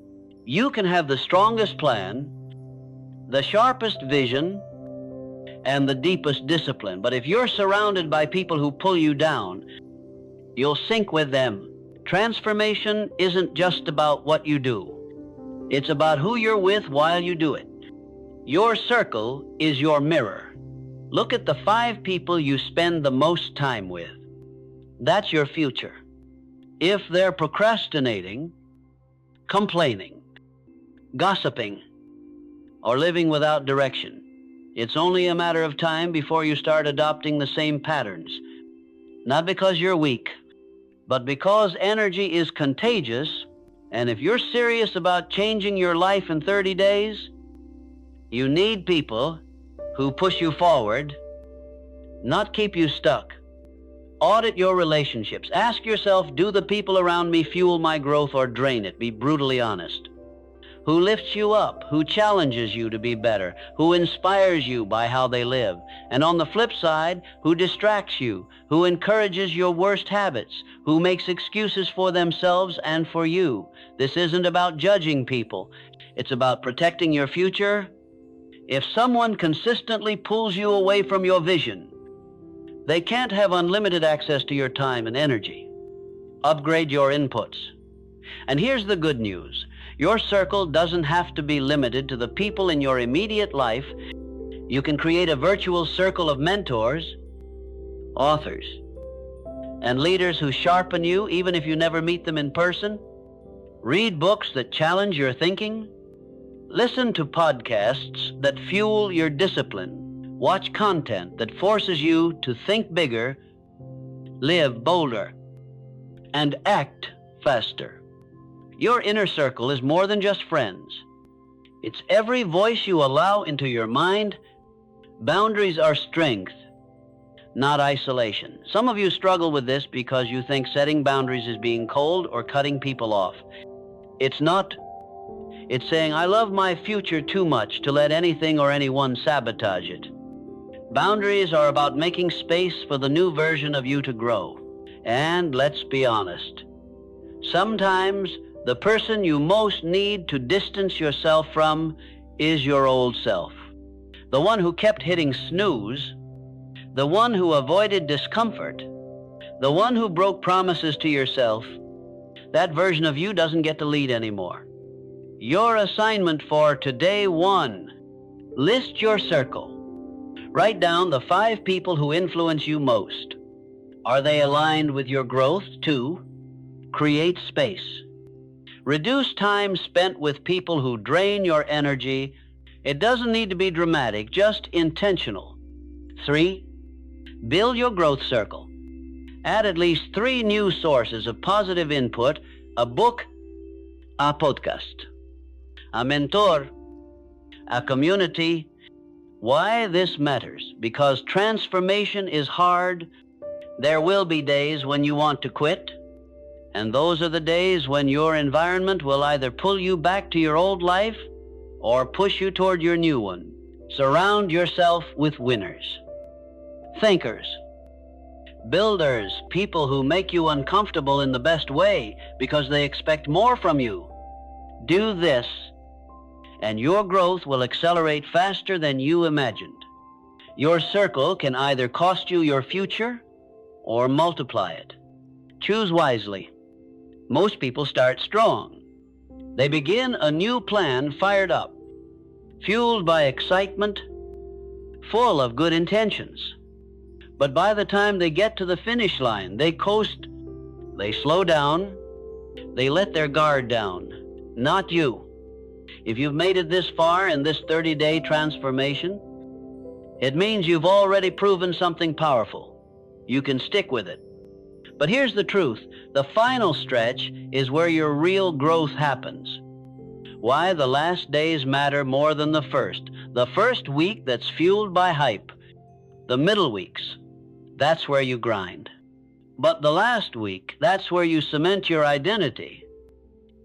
You can have the strongest plan, the sharpest vision, and the deepest discipline. But if you're surrounded by people who pull you down, you'll sink with them. Transformation isn't just about what you do. It's about who you're with while you do it. Your circle is your mirror. Look at the 5 people you spend the most time with. That's your future. If they're procrastinating, complaining, gossiping, or living without direction, it's only a matter of time before you start adopting the same patterns. Not because you're weak, but because energy is contagious, and if you're serious about changing your life in 30 days, you need people who push you forward, not keep you stuck. Audit your relationships. Ask yourself, do the people around me fuel my growth or drain it? Be brutally honest. Who lifts you up? Who challenges you to be better? Who inspires you by how they live? And on the flip side, who distracts you? Who encourages your worst habits? Who makes excuses for themselves and for you? This isn't about judging people. It's about protecting your future. If someone consistently pulls you away from your vision, they can't have unlimited access to your time and energy. Upgrade your inputs. And here's the good news. Your circle doesn't have to be limited to the people in your immediate life. You can create a virtual circle of mentors, authors, and leaders who sharpen you even if you never meet them in person. Read books that challenge your thinking. Listen to podcasts that fuel your discipline. Watch content that forces you to think bigger, live bolder, and act faster. Your inner circle is more than just friends. It's every voice you allow into your mind. Boundaries are strength, not isolation. Some of you struggle with this because you think setting boundaries is being cold or cutting people off. It's not. It's saying, I love my future too much to let anything or anyone sabotage it. Boundaries are about making space for the new version of you to grow. And let's be honest, sometimes the person you most need to distance yourself from is your old self. The one who kept hitting snooze, the one who avoided discomfort, the one who broke promises to yourself. That version of you doesn't get to lead anymore. Your assignment for today 1, list your circle. Write down the 5 people who influence you most. Are they aligned with your growth? 2, create space. Reduce time spent with people who drain your energy. It doesn't need to be dramatic, just intentional. 3, build your growth circle. Add at least 3 new sources of positive input: a book, a podcast, a mentor, a community. Why this matters? Because transformation is hard. There will be days when you want to quit, and those are the days when your environment will either pull you back to your old life or push you toward your new one. Surround yourself with winners, thinkers, builders, people who make you uncomfortable in the best way because they expect more from you. Do this, and your growth will accelerate faster than you imagined. Your circle can either cost you your future or multiply it. Choose wisely. Most people start strong. They begin a new plan fired up, fueled by excitement, full of good intentions. But by the time they get to the finish line, they coast, they slow down, they let their guard down. Not you. If you've made it this far in this 30-day transformation, it means you've already proven something powerful. You can stick with it. But here's the truth. The final stretch is where your real growth happens. Why the last days matter more than the first. The first week that's fueled by hype. The middle weeks, that's where you grind. But the last week, that's where you cement your identity.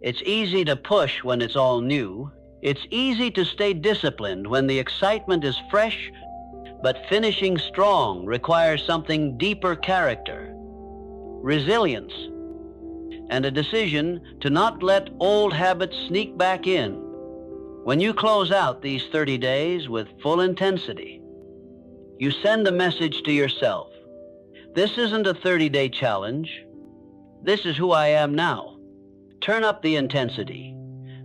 It's easy to push when it's all new. It's easy to stay disciplined when the excitement is fresh, but finishing strong requires something deeper: character, resilience, and a decision to not let old habits sneak back in. When you close out these 30 days with full intensity, you send a message to yourself. This isn't a 30-day challenge. This is who I am now. Turn up the intensity.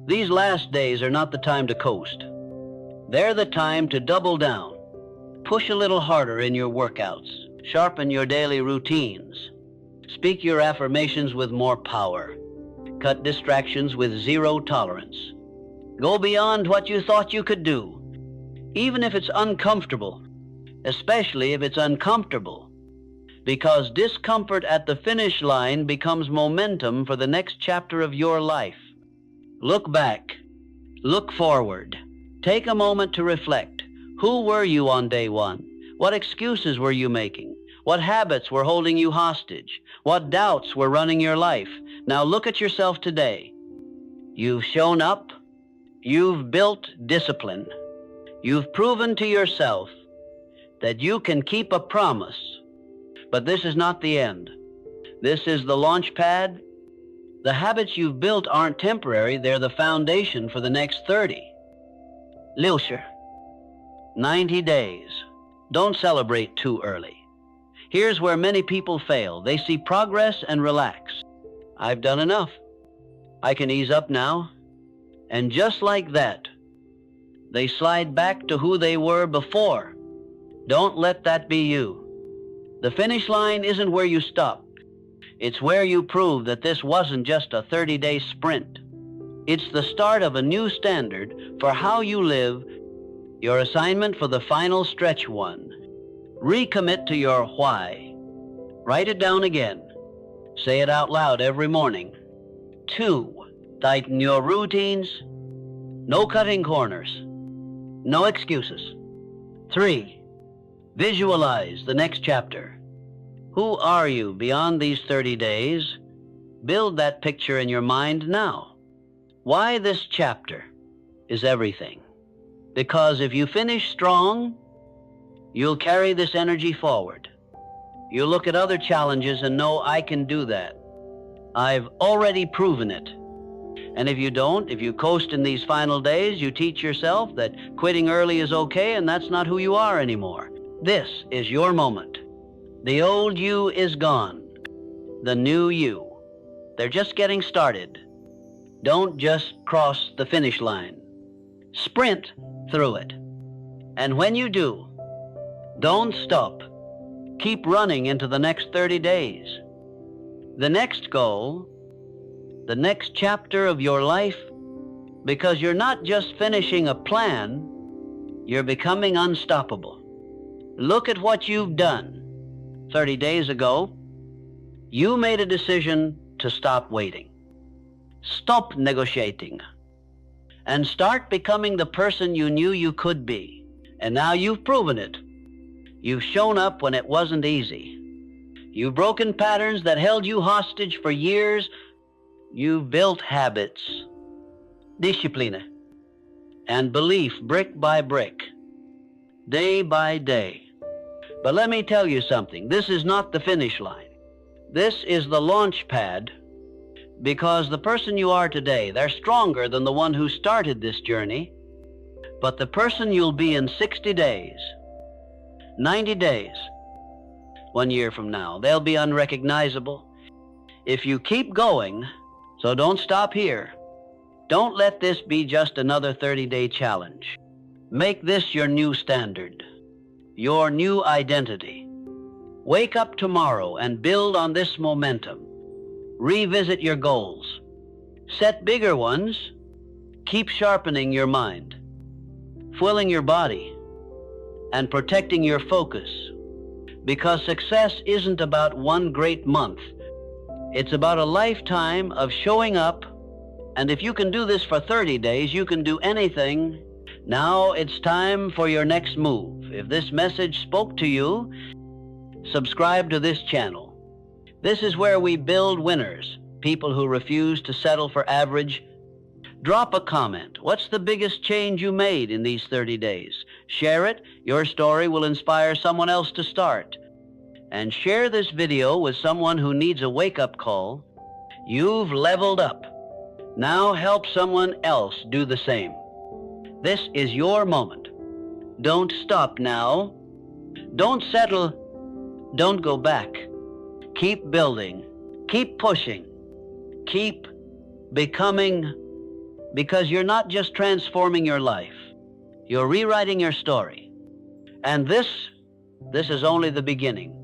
These last days are not the time to coast. They're the time to double down. Push a little harder in your workouts. Sharpen your daily routines. Speak your affirmations with more power. Cut distractions with zero tolerance. Go beyond what you thought you could do, even if it's uncomfortable, especially if it's uncomfortable. Because discomfort at the finish line becomes momentum for the next chapter of your life. Look back. Look forward. Take a moment to reflect. Who were you on day 1? What excuses were you making? What habits were holding you hostage? What doubts were running your life? Now look at yourself today. You've shown up. You've built discipline. You've proven to yourself that you can keep a promise. But this is not the end. This is the launch pad. The habits you've built aren't temporary. They're the foundation for the next 30. Lilsher, 90 days. Don't celebrate too early. Here's where many people fail. They see progress and relax. I've done enough. I can ease up now. And just like that, They slide back to who they were before. Don't let that be you. The finish line isn't where you stop. It's where you prove that this wasn't just a 30-day sprint. It's the start of a new standard for how you live, your assignment for the final stretch one. Recommit to your why. Write it down again. Say it out loud every morning. 2, tighten your routines. No cutting corners. No excuses. 3, visualize the next chapter. Who are you beyond these 30 days? Build that picture in your mind now. Why this chapter is everything. Because if you finish strong, you'll carry this energy forward. You'll look at other challenges and know, I can do that. I've already proven it. And if you don't, if you coast in these final days, you teach yourself that quitting early is okay and that's not who you are anymore. This is your moment. The old you is gone. The new you. They're just getting started. Don't just cross the finish line. Sprint through it. And when you do, don't stop. Keep running into the next 30 days. The next goal, the next chapter of your life, because you're not just finishing a plan, you're becoming unstoppable. Look at what you've done. 30 days ago, you made a decision to stop waiting. Stop negotiating. And start becoming the person you knew you could be. And now you've proven it. You've shown up when it wasn't easy. You've broken patterns that held you hostage for years. You've built habits, discipline, and belief brick by brick, day by day. But let me tell you something. This is not the finish line. This is the launch pad, because the person you are today, they're stronger than the one who started this journey. But the person you'll be in 60 days, 90 days, 1 year from now, they'll be unrecognizable. If you keep going, so don't stop here. Don't let this be just another 30-day challenge. Make this your new standard, your new identity. Wake up tomorrow and build on this momentum. Revisit your goals. Set bigger ones. Keep sharpening your mind, filling your body, and protecting your focus. Because success isn't about one great month. It's about a lifetime of showing up. And if you can do this for 30 days, you can do anything. Now it's time for your next move. If this message spoke to you, subscribe to this channel. This is where we build winners, people who refuse to settle for average. Drop a comment. What's the biggest change you made in these 30 days? Share it. Your story will inspire someone else to start. And share this video with someone who needs a wake-up call. You've leveled up. Now help someone else do the same. This is your moment. Don't stop now. Don't settle. Don't go back. Keep building. Keep pushing. Keep becoming, because you're not just transforming your life. You're rewriting your story. And this is only the beginning.